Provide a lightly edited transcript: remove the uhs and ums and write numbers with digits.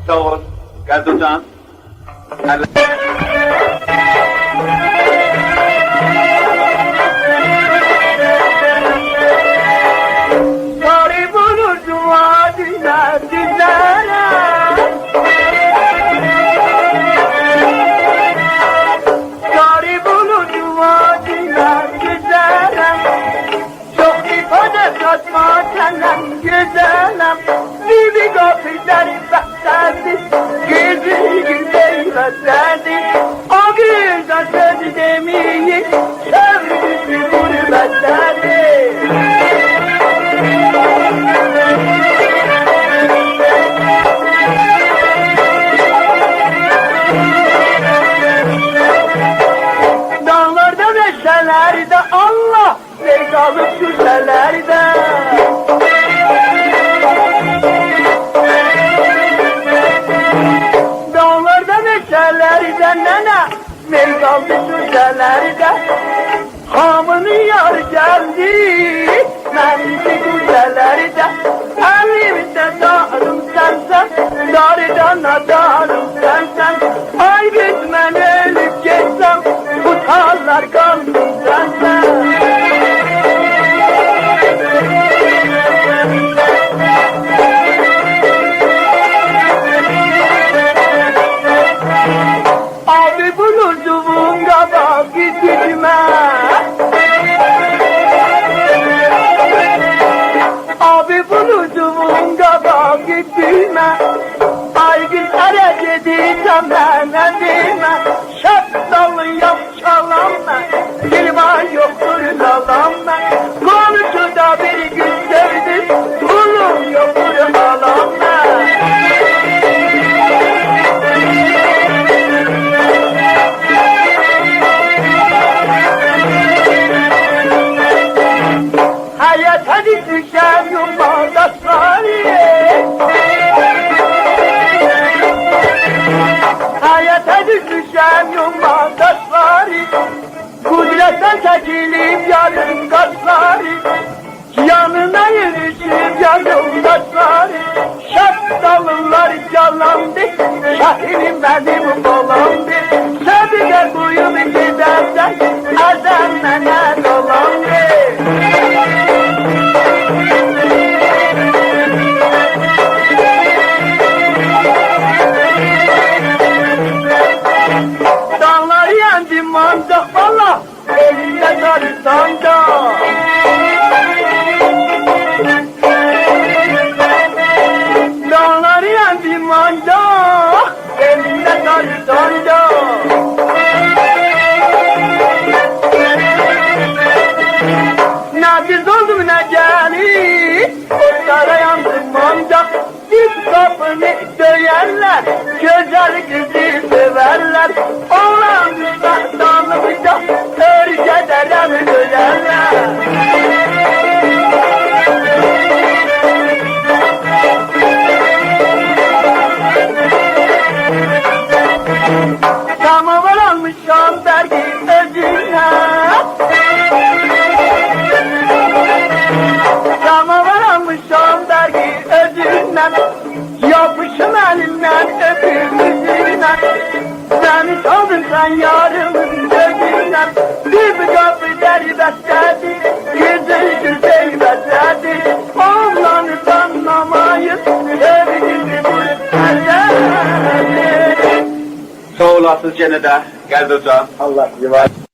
Sağ olun. Gel Durcan. Gel. Sarı bulutlu vadiler dillere, sarı bulutlu vadiler dillere, çok ifade katma senden güzelim. Bibi kapıları beklerdi, gizli güzel beklerdi. O güzel söz demeyi sevdi gurbetlerdi. Dağlarda meşelerde Allah sevdalık güzellerde. Dağlarda meşelerde nene sevdalık güzellerde. Hamını yar geldi menzi güzellerde. Elimde darım sensen, dardan adarım sensen. Ay gitmen ölüp geçsem, utanlar kalsın sensen. Abi bulurduğun kabak gitme. Abi bulurduğun kabak gitme. Aygül erece diyeceğim ben edime. Şaptalı yap çalanma, dilman yoktur dalanma. Konuşu da bir gün sevdim, kulum yoktur alanma. Hayat hadi düşen yumada saniye. Hayata düşen yumada sari. Kudretten çekilip yarın kaçları. Yanına yürüşüp yarın kaçları. Şaptalılar yalandı, şahirim benim olandı. Sevdiler buyum gidersen, ezenmene dolandı. Dağlar yendi mandak valla, elinde sarı sancak. Dağlar yendi mandak, elinde sarı sancak. Naciz oldum ne geli, otlara yandım ancak. Dip kapını döyerler, güzel kızı severler. Oğlan düşman dağılınca, örge dedemi döyerler. Samavar almışam dergi özüne. Samavar almışam dergi özüne. Yapışım elinden öpüm yüzünden. Seni çaldın sen yarımın gözünden. Bir kapı deri besledi, yüzü güzel besledi. Oğlanı tanımayız, sevgili bu elledi. Sağ olasın gene de. Gel Durcan. Allah yıvar.